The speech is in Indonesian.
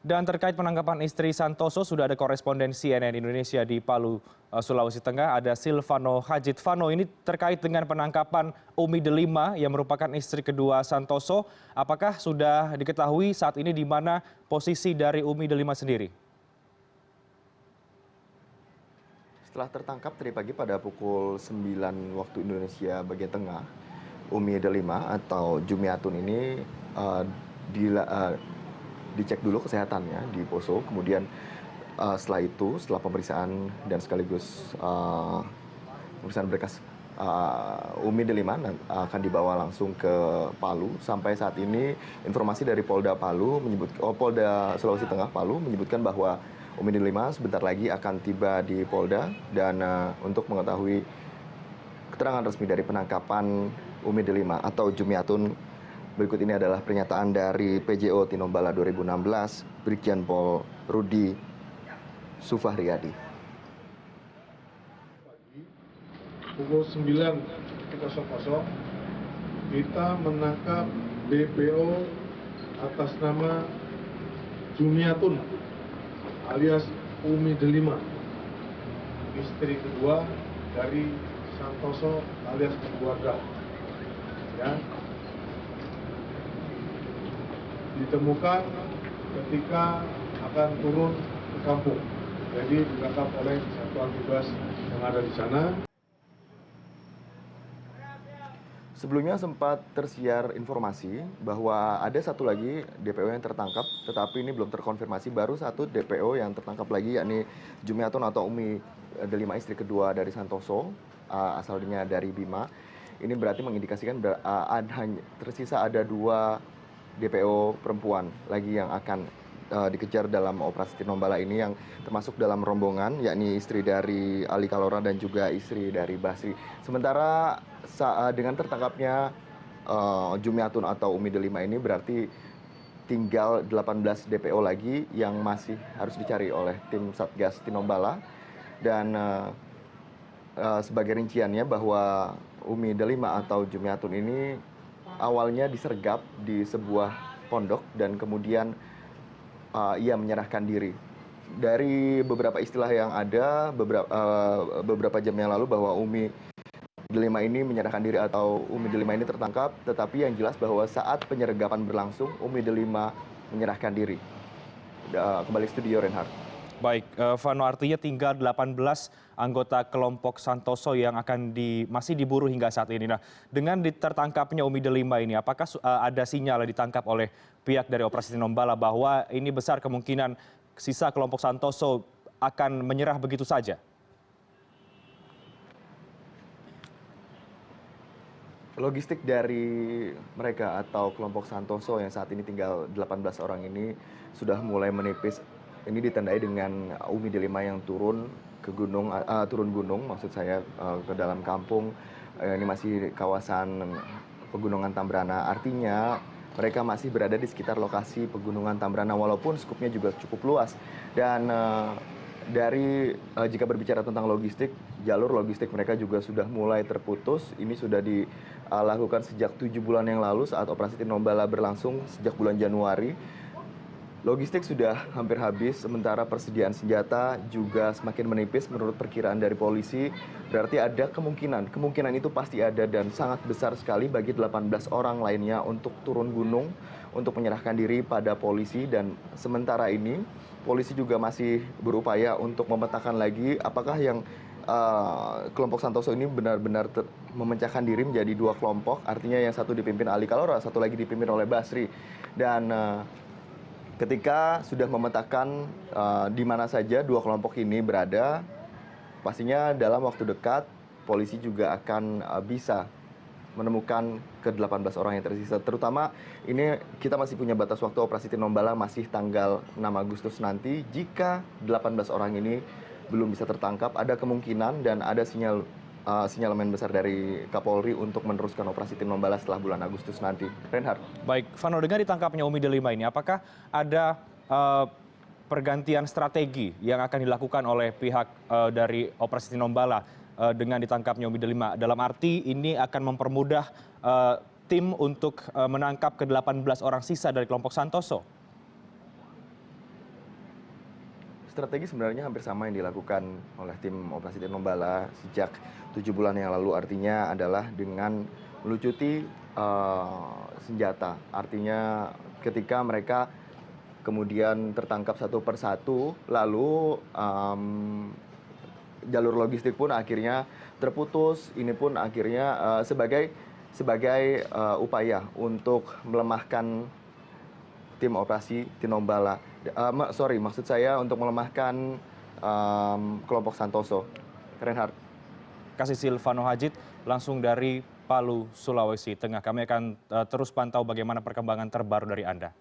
Dan terkait penangkapan istri Santoso, sudah ada koresponden CNN Indonesia di Palu, Sulawesi Tengah, ada Silvano Hajid. Vano, ini terkait dengan penangkapan Umi Delima yang merupakan istri kedua Santoso. Apakah sudah diketahui saat ini di mana posisi dari Umi Delima sendiri? Setelah tertangkap tadi pagi pada pukul 9 waktu Indonesia bagian tengah, Umi Delima atau Jumiatun ini eh, dila- eh, dicek dulu kesehatannya di Poso. Kemudian setelah itu, setelah pemeriksaan dan sekaligus pemeriksaan berkas, Umi Delima akan dibawa langsung ke Palu. Sampai saat ini informasi dari Polda Palu Polda Sulawesi Tengah Palu menyebutkan bahwa Umi Delima sebentar lagi akan tiba di Polda, dan untuk mengetahui keterangan resmi dari penangkapan Umi Delima atau Jumiatun, berikut ini adalah pernyataan dari PJO Tinombala 2016, Brigjen Pol Rudi Sufahriyadi. Pukul 9.00 kita menangkap DPO atas nama Jumiatun alias Umi Delima, istri kedua dari Santoso alias keluarga. Ya. Ditemukan ketika akan turun ke kampung. Jadi ditangkap oleh satuan tugas yang ada di sana. Sebelumnya sempat tersiar informasi bahwa ada satu lagi DPO yang tertangkap, tetapi ini belum terkonfirmasi. Baru satu DPO yang tertangkap lagi, yakni Jumiatun atau Umi Delima, istri kedua dari Santoso, asalnya dari Bima. Ini berarti mengindikasikan tersisa ada 2 DPO perempuan lagi yang akan dikejar dalam operasi Tinombala ini, yang termasuk dalam rombongan, yakni istri dari Ali Kalora dan juga istri dari Basri. Sementara dengan tertangkapnya Jumiatun atau Umi Delima ini, berarti tinggal 18 DPO lagi yang masih harus dicari oleh tim Satgas Tinombala. Dan sebagai rinciannya bahwa Umi Delima atau Jumiatun ini awalnya disergap di sebuah pondok dan kemudian ia menyerahkan diri. Dari beberapa istilah yang ada beberapa jam yang lalu, bahwa Umi Delima ini menyerahkan diri atau Umi Delima ini tertangkap, tetapi yang jelas bahwa saat penyergapan berlangsung, Umi Delima menyerahkan diri. Kembali studio, Reinhardt. Baik, Vano, artinya tinggal 18 anggota kelompok Santoso yang masih diburu hingga saat ini. Nah, dengan tertangkapnya Umi Delima ini, apakah ada sinyal ditangkap oleh pihak dari Operasi Tinombala bahwa ini besar kemungkinan sisa kelompok Santoso akan menyerah begitu saja? Logistik dari mereka atau kelompok Santoso yang saat ini tinggal 18 orang ini sudah mulai menipis. Ini ditandai dengan Umi Delima yang turun gunung, maksud saya, ke dalam kampung. Ini masih kawasan Pegunungan Tambrana. Artinya mereka masih berada di sekitar lokasi Pegunungan Tambrana, walaupun skupnya juga cukup luas. Dan jika berbicara tentang logistik, jalur logistik mereka juga sudah mulai terputus. Ini sudah dilakukan sejak 7 bulan yang lalu saat operasi Tinombala berlangsung sejak bulan Januari. Logistik sudah hampir habis, sementara persediaan senjata juga semakin menipis menurut perkiraan dari polisi. Berarti ada kemungkinan itu pasti ada dan sangat besar sekali bagi 18 orang lainnya untuk turun gunung untuk menyerahkan diri pada polisi. Dan sementara ini polisi juga masih berupaya untuk memetakan lagi apakah yang kelompok Santoso ini benar-benar memecahkan diri menjadi 2 kelompok. Artinya yang satu dipimpin Ali Kalora, satu lagi dipimpin oleh Basri. Dan ketika sudah memetakan di mana saja 2 kelompok ini berada, pastinya dalam waktu dekat polisi juga akan bisa menemukan ke-18 orang yang tersisa. Terutama ini kita masih punya batas waktu operasi Tinombala masih tanggal 6 Agustus nanti. Jika 18 orang ini belum bisa tertangkap, ada kemungkinan dan ada sinyalemen besar dari Kapolri untuk meneruskan operasi Tinombala setelah bulan Agustus nanti. Reinhardt. Baik, Vano, dengan ditangkapnya Umi Delima ini, apakah ada pergantian strategi yang akan dilakukan oleh pihak dari Operasi Tinombala dengan ditangkapnya Umi Delima? Dalam arti ini akan mempermudah tim untuk menangkap ke-18 orang sisa dari kelompok Santoso? strategi sebenarnya hampir sama yang dilakukan oleh tim operasi Tinombala sejak 7 bulan yang lalu, artinya adalah dengan melucuti senjata. Artinya ketika mereka kemudian tertangkap satu persatu, lalu jalur logistik pun akhirnya terputus. Ini pun akhirnya sebagai upaya untuk melemahkan tim operasi Tinombala. Maksud saya untuk melemahkan kelompok Santoso. Reinhardt. Kasih Silvano Hajid langsung dari Palu, Sulawesi Tengah. Kami akan terus pantau bagaimana perkembangan terbaru dari Anda.